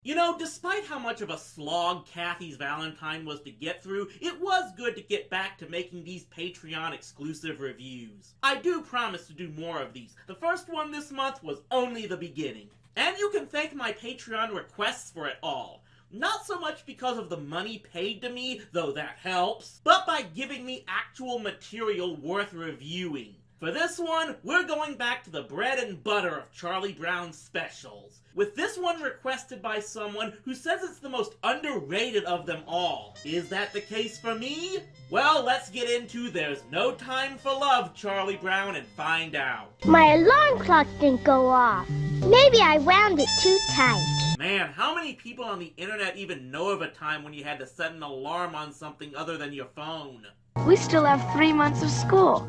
You know, despite how much of a slog Kathy's Valentine was to get through, it was good to get back to making these Patreon exclusive reviews. I do promise to do more of these. The first one this month was only the beginning. And you can thank my Patreon requests for it all. Not so much because of the money paid to me, though that helps, but by giving me actual material worth reviewing. For this one, we're going back to the bread and butter of Charlie Brown's specials, with this one requested by someone who says it's the most underrated of them all. Is that the case for me? Well, let's get into There's No Time for Love, Charlie Brown, and find out. My alarm clock didn't go off. Maybe I wound it too tight. Man, how many people on the internet even know of a time when you had to set an alarm on something other than your phone? We still have 3 months of school.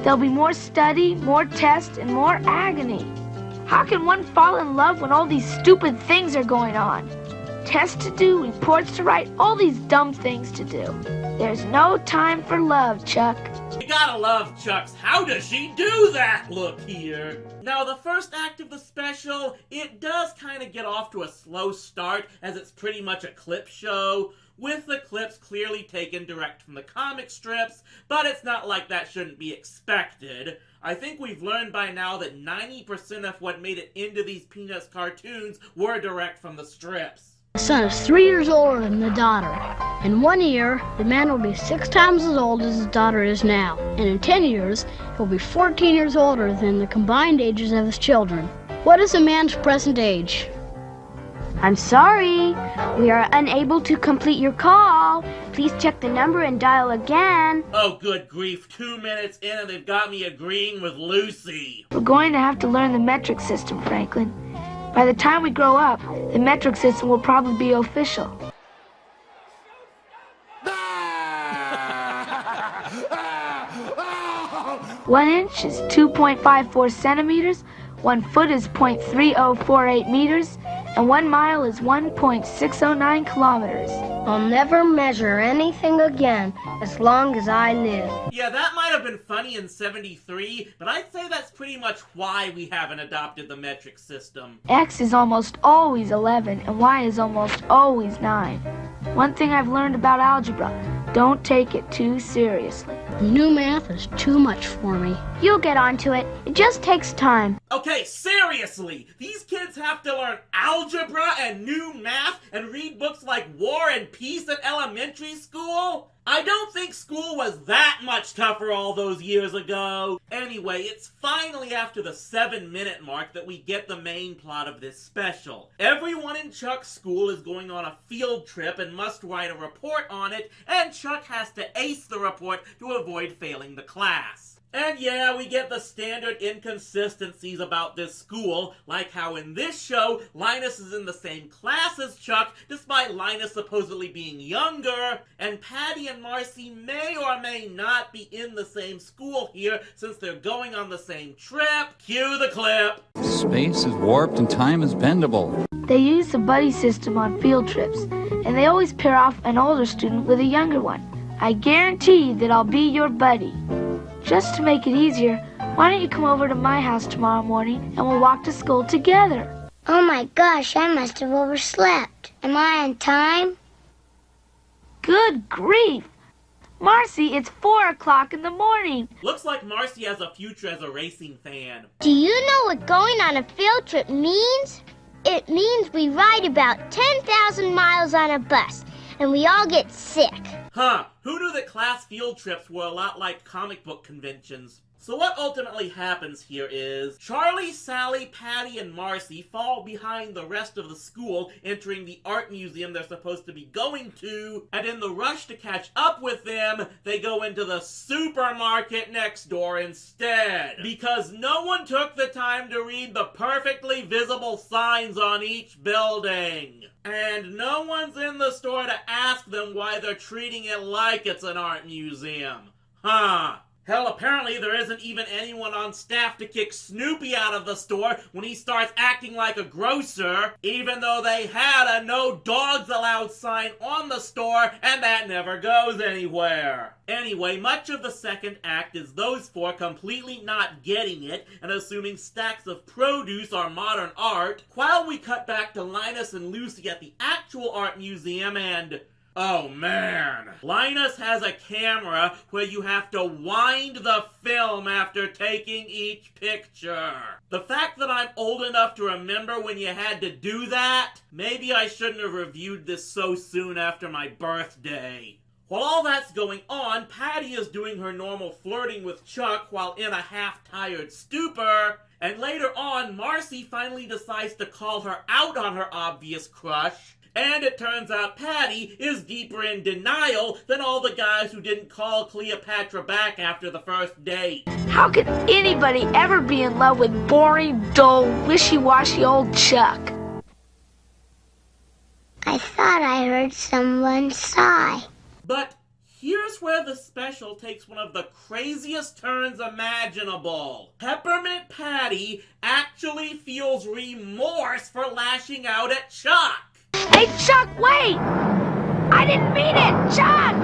There'll be more study, more tests, and more agony. How can one fall in love when all these stupid things are going on? Tests to do, reports to write, all these dumb things to do. There's no time for love, Chuck. You gotta love Chuck's How Does She Do That look here. Now, the first act of the special, it does kind of get off to a slow start, as it's pretty much a clip show, with the clips clearly taken direct from the comic strips, but it's not like that shouldn't be expected. I think we've learned by now that 90% of what made it into these Peanuts cartoons were direct from the strips. The son is 3 years older than the daughter. In 1 year, the man will be 6 times as old as his daughter is now. And in 10 years, he'll be 14 years older than the combined ages of his children. What is a man's present age? I'm sorry. We are unable to complete your call. Please check the number and dial again. Oh, good grief. 2 minutes in and they've got me agreeing with Lucy. We're going to have to learn the metric system, Franklin. By the time we grow up, the metric system will probably be official. 1 inch is 2.54 centimeters, 1 foot is 0.3048 meters, and 1 mile is 1.609 kilometers. I'll never measure anything again as long as I live. Yeah, that might have been funny in '73, but I'd say that's pretty much why we haven't adopted the metric system. X is almost always 11, and Y is almost always 9. One thing I've learned about algebra, don't take it too seriously. New math is too much for me. You'll get onto it. It just takes time. Okay, seriously! These kids have to learn algebra and new math and read books like War and Peace at elementary school? I don't think school was that much tougher all those years ago. Anyway, it's finally after the 7-minute mark that we get the main plot of this special. Everyone in Chuck's school is going on a field trip and must write a report on it, and Chuck has to ace the report to avoid failing the class. And yeah, we get the standard inconsistencies about this school, like how in this show, Linus is in the same class as Chuck, despite Linus supposedly being younger, and Patty and Marcy may or may not be in the same school here, since they're going on the same trip. Cue the clip. Space is warped and time is bendable. They use the buddy system on field trips, and they always pair off an older student with a younger one. I guarantee that I'll be your buddy. Just to make it easier, why don't you come over to my house tomorrow morning and we'll walk to school together? Oh my gosh, I must have overslept. Am I on time? Good grief! Marcy, it's 4 o'clock in the morning. Looks like Marcy has a future as a racing fan. Do you know what going on a field trip means? It means we ride about 10,000 miles on a bus, and we all get sick. Huh, who knew that class field trips were a lot like comic book conventions? So what ultimately happens here is, Charlie, Sally, Patty, and Marcy fall behind the rest of the school entering the art museum they're supposed to be going to, and in the rush to catch up with them, they go into the supermarket next door instead. Because no one took the time to read the perfectly visible signs on each building. And no one's in the store to ask them why they're treating it like it's an art museum. Huh. Hell, apparently there isn't even anyone on staff to kick Snoopy out of the store when he starts acting like a grocer, even though they had a no dogs allowed sign on the store, and that never goes anywhere. Anyway, much of the second act is those four completely not getting it and assuming stacks of produce are modern art, while we cut back to Linus and Lucy at the actual art museum and... oh man, Linus has a camera where you have to wind the film after taking each picture. The fact that I'm old enough to remember when you had to do that, maybe I shouldn't have reviewed this so soon after my birthday. While all that's going on, Patty is doing her normal flirting with Chuck while in a half-tired stupor, and later on, Marcy finally decides to call her out on her obvious crush. And it turns out Patty is deeper in denial than all the guys who didn't call Cleopatra back after the first date. How could anybody ever be in love with boring, dull, wishy-washy old Chuck? I thought I heard someone sigh. But here's where the special takes one of the craziest turns imaginable. Peppermint Patty actually feels remorse for lashing out at Chuck. Hey, Chuck, wait! I didn't mean it, Chuck!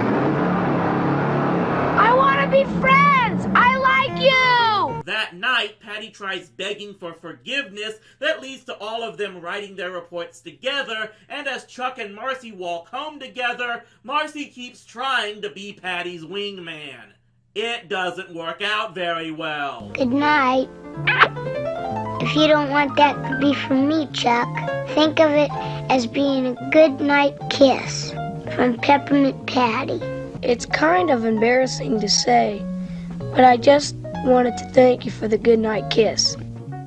I want to be friends! I like you! That night, Patty tries begging for forgiveness that leads to all of them writing their reports together, and as Chuck and Marcy walk home together, Marcy keeps trying to be Patty's wingman. It doesn't work out very well. Good night. If you don't want that to be from me, Chuck, think of it as being a good night kiss from Peppermint Patty. It's kind of embarrassing to say, but I just wanted to thank you for the good night kiss.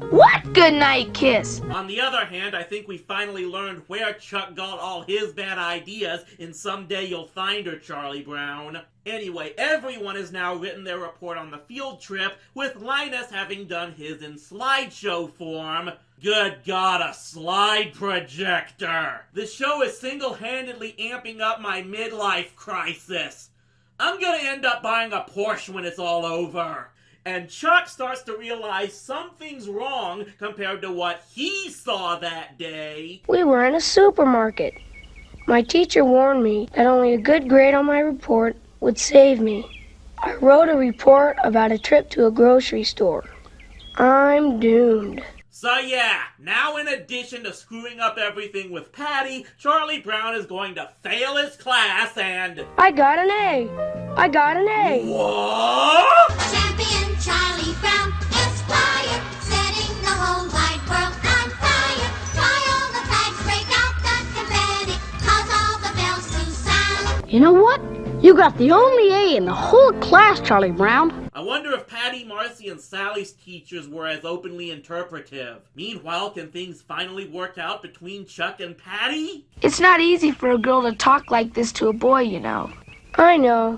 What good night kiss? On the other hand, I think we finally learned where Chuck got all his bad ideas in Someday You'll Find Her, Charlie Brown. Anyway, everyone has now written their report on the field trip, with Linus having done his in slideshow form. Good God, a slide projector! The show is single-handedly amping up my midlife crisis. I'm gonna end up buying a Porsche when it's all over. And Chuck starts to realize something's wrong compared to what he saw that day. We were in a supermarket. My teacher warned me that only a good grade on my report would save me. I wrote a report about a trip to a grocery store. I'm doomed. So yeah, now in addition to screwing up everything with Patty, Charlie Brown is going to fail his class and... I got an A! I got an A! What? Champion Charlie Brown, Esquire, setting the whole wide world on fire. Fly all the flags, break out the confetti, cause all the bells to sound. You know what? You got the only A in the whole class, Charlie Brown. I wonder if Patty, Marcy, and Sally's teachers were as openly interpretive. Meanwhile, can things finally work out between Chuck and Patty? It's not easy for a girl to talk like this to a boy, you know. I know,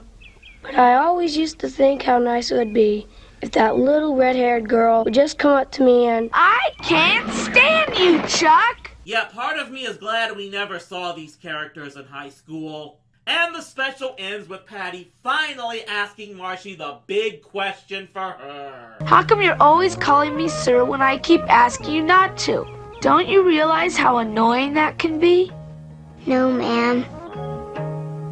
but I always used to think how nice it would be if that little red-haired girl would just come up to me and... I can't stand you, Chuck! Yeah, part of me is glad we never saw these characters in high school. And the special ends with Patty finally asking Marcy the big question for her. How come you're always calling me sir when I keep asking you not to? Don't you realize how annoying that can be? No, ma'am.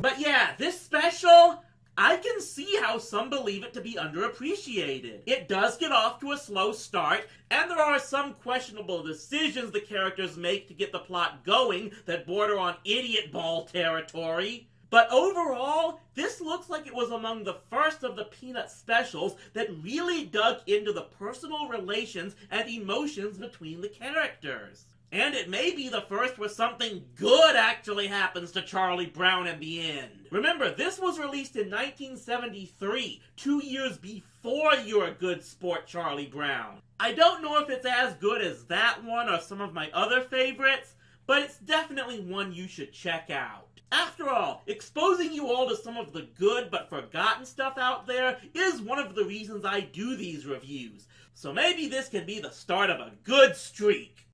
But yeah, this special, I can see how some believe it to be underappreciated. It does get off to a slow start, and there are some questionable decisions the characters make to get the plot going that border on idiot ball territory. But overall, this looks like it was among the first of the Peanut specials that really dug into the personal relations and emotions between the characters. And it may be the first where something good actually happens to Charlie Brown in the end. Remember, this was released in 1973, 2 years before You're a Good Sport, Charlie Brown. I don't know if it's as good as that one or some of my other favorites, but it's definitely one you should check out. After all, exposing you all to some of the good but forgotten stuff out there is one of the reasons I do these reviews. So maybe this can be the start of a good streak.